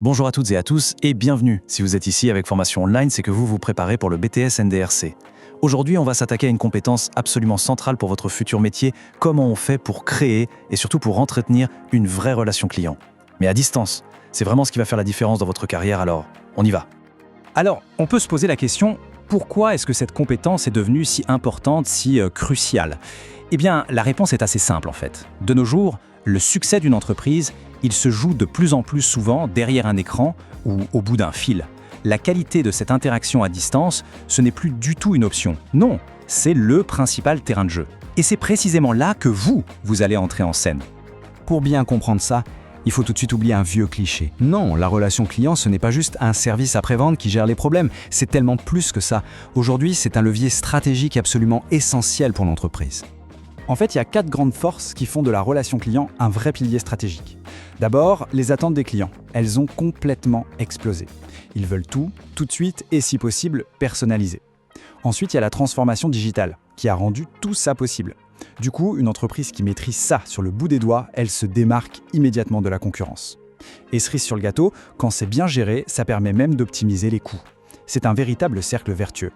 Bonjour à toutes et à tous et bienvenue. Si vous êtes ici avec Formation Online, c'est que vous vous préparez pour le BTS NDRC. Aujourd'hui, on va s'attaquer à une compétence absolument centrale pour votre futur métier, comment on fait pour créer et surtout pour entretenir une vraie relation client. Mais à distance, c'est vraiment ce qui va faire la différence dans votre carrière, alors on y va. Alors, on peut se poser la question, pourquoi est-ce que cette compétence est devenue si importante, si cruciale ? Eh bien, la réponse est assez simple en fait. De nos jours, le succès d'une entreprise, il se joue de plus en plus souvent derrière un écran ou au bout d'un fil. La qualité de cette interaction à distance, ce n'est plus du tout une option. Non, c'est le principal terrain de jeu. Et c'est précisément là que vous allez entrer en scène. Pour bien comprendre ça, il faut tout de suite oublier un vieux cliché. Non, la relation client, ce n'est pas juste un service après-vente qui gère les problèmes, c'est tellement plus que ça. Aujourd'hui, c'est un levier stratégique absolument essentiel pour l'entreprise. En fait, il y a 4 grandes forces qui font de la relation client un vrai pilier stratégique. D'abord, les attentes des clients. Elles ont complètement explosé. Ils veulent tout de suite et si possible, personnalisé. Ensuite, il y a la transformation digitale, qui a rendu tout ça possible. Du coup, une entreprise qui maîtrise ça sur le bout des doigts, elle se démarque immédiatement de la concurrence. Et cerise sur le gâteau, quand c'est bien géré, ça permet même d'optimiser les coûts. C'est un véritable cercle vertueux.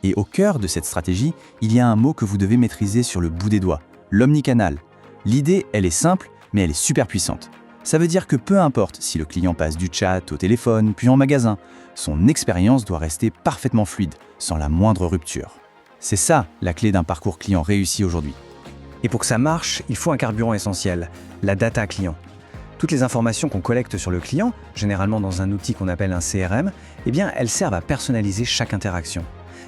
Et au cœur de cette stratégie, il y a un mot que vous devez maîtriser sur le bout des doigts, l'omnicanal. L'idée, elle est simple, mais elle est super puissante. Ça veut dire que peu importe si le client passe du chat au téléphone, puis en magasin, son expérience doit rester parfaitement fluide, sans la moindre rupture. C'est ça la clé d'un parcours client réussi aujourd'hui. Et pour que ça marche, il faut un carburant essentiel, la data client. Toutes les informations qu'on collecte sur le client, généralement dans un outil qu'on appelle un CRM, eh bien, elles servent à personnaliser chaque interaction.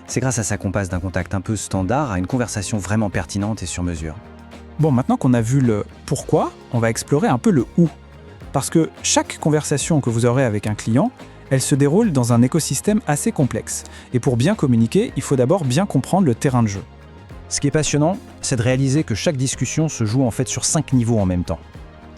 C'est grâce à ça qu'on passe d'un contact un peu standard à une conversation vraiment pertinente et sur mesure. Bon, maintenant qu'on a vu le pourquoi, on va explorer un peu le où. Parce que chaque conversation que vous aurez avec un client, elle se déroule dans un écosystème assez complexe. Et pour bien communiquer, il faut d'abord bien comprendre le terrain de jeu. Ce qui est passionnant, c'est de réaliser que chaque discussion se joue en fait sur 5 niveaux en même temps.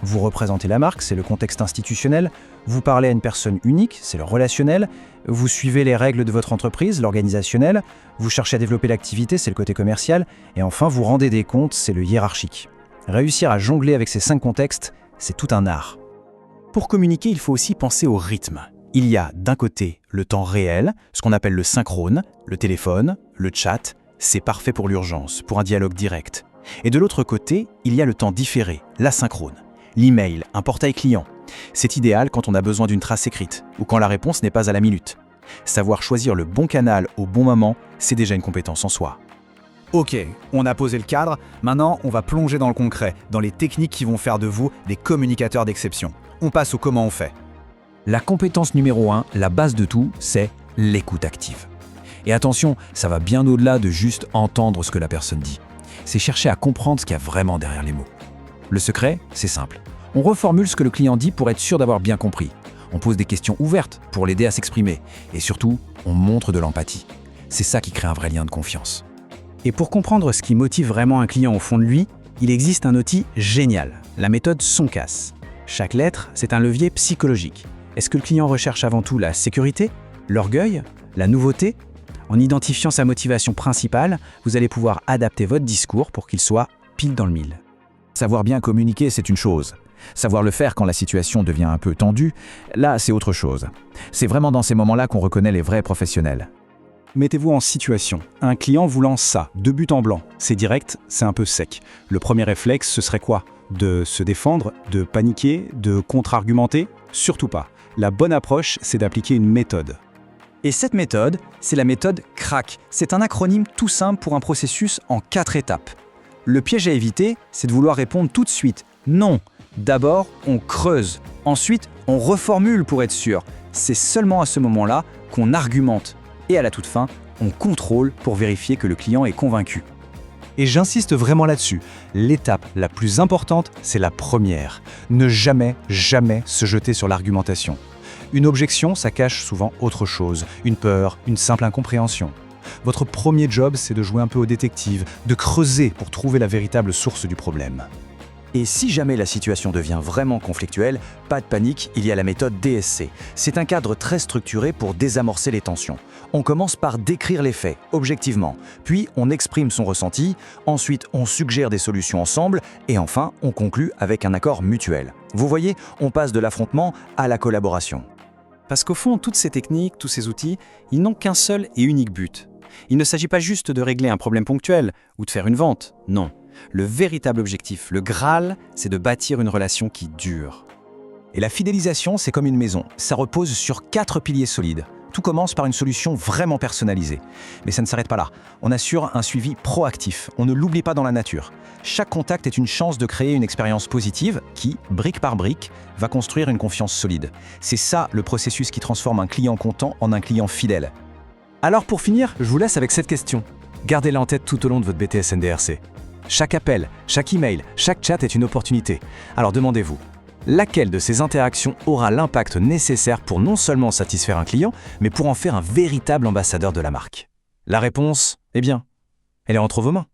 Vous représentez la marque, c'est le contexte institutionnel. Vous parlez à une personne unique, c'est le relationnel. Vous suivez les règles de votre entreprise, l'organisationnel. Vous cherchez à développer l'activité, c'est le côté commercial. Et enfin, vous rendez des comptes, c'est le hiérarchique. Réussir à jongler avec ces 5 contextes, c'est tout un art. Pour communiquer, il faut aussi penser au rythme. Il y a d'un côté le temps réel, ce qu'on appelle le synchrone, le téléphone, le chat, c'est parfait pour l'urgence, pour un dialogue direct. Et de l'autre côté, il y a le temps différé, l'asynchrone. L'email, un portail client. C'est idéal quand on a besoin d'une trace écrite ou quand la réponse n'est pas à la minute. Savoir choisir le bon canal au bon moment, c'est déjà une compétence en soi. Ok, on a posé le cadre, maintenant on va plonger dans le concret, dans les techniques qui vont faire de vous des communicateurs d'exception. On passe au comment on fait. La compétence numéro 1, la base de tout, c'est l'écoute active. Et attention, ça va bien au-delà de juste entendre ce que la personne dit. C'est chercher à comprendre ce qu'il y a vraiment derrière les mots. Le secret, c'est simple. On reformule ce que le client dit pour être sûr d'avoir bien compris. On pose des questions ouvertes pour l'aider à s'exprimer. Et surtout, on montre de l'empathie. C'est ça qui crée un vrai lien de confiance. Et pour comprendre ce qui motive vraiment un client au fond de lui, il existe un outil génial, la méthode SONCAS. Chaque lettre, c'est un levier psychologique. Est-ce que le client recherche avant tout la sécurité, l'orgueil, la nouveauté ? En identifiant sa motivation principale, vous allez pouvoir adapter votre discours pour qu'il soit pile dans le mille. Savoir bien communiquer, c'est une chose. Savoir le faire quand la situation devient un peu tendue, là, c'est autre chose. C'est vraiment dans ces moments-là qu'on reconnaît les vrais professionnels. Mettez-vous en situation. Un client vous lance ça, de but en blanc. C'est direct, c'est un peu sec. Le premier réflexe, ce serait quoi ? De se défendre, de paniquer, de contre-argumenter ? Surtout pas. La bonne approche, c'est d'appliquer une méthode. Et cette méthode, c'est la méthode CRAC. C'est un acronyme tout simple pour un processus en 4 étapes. Le piège à éviter, c'est de vouloir répondre tout de suite. Non. D'abord, on creuse. Ensuite, on reformule pour être sûr. C'est seulement à ce moment-là qu'on argumente. Et à la toute fin, on contrôle pour vérifier que le client est convaincu. Et j'insiste vraiment là-dessus. L'étape la plus importante, c'est la première. Ne jamais se jeter sur l'argumentation. Une objection, ça cache souvent autre chose. Une peur, une simple incompréhension. Votre premier job, c'est de jouer un peu au détective, de creuser pour trouver la véritable source du problème. Et si jamais la situation devient vraiment conflictuelle, pas de panique, il y a la méthode DSC. C'est un cadre très structuré pour désamorcer les tensions. On commence par décrire les faits, objectivement, puis on exprime son ressenti, ensuite on suggère des solutions ensemble, et enfin on conclut avec un accord mutuel. Vous voyez, on passe de l'affrontement à la collaboration. Parce qu'au fond, toutes ces techniques, tous ces outils, ils n'ont qu'un seul et unique but. Il ne s'agit pas juste de régler un problème ponctuel ou de faire une vente, non. Le véritable objectif, le Graal, c'est de bâtir une relation qui dure. Et la fidélisation, c'est comme une maison. Ça repose sur 4 piliers solides. Tout commence par une solution vraiment personnalisée. Mais ça ne s'arrête pas là. On assure un suivi proactif. On ne l'oublie pas dans la nature. Chaque contact est une chance de créer une expérience positive qui, brique par brique, va construire une confiance solide. C'est ça le processus qui transforme un client content en un client fidèle. Alors pour finir, je vous laisse avec cette question. Gardez-la en tête tout au long de votre BTS NDRC. Chaque appel, chaque email, chaque chat est une opportunité. Alors demandez-vous, laquelle de ces interactions aura l'impact nécessaire pour non seulement satisfaire un client, mais pour en faire un véritable ambassadeur de la marque? La réponse, eh bien, elle est entre vos mains.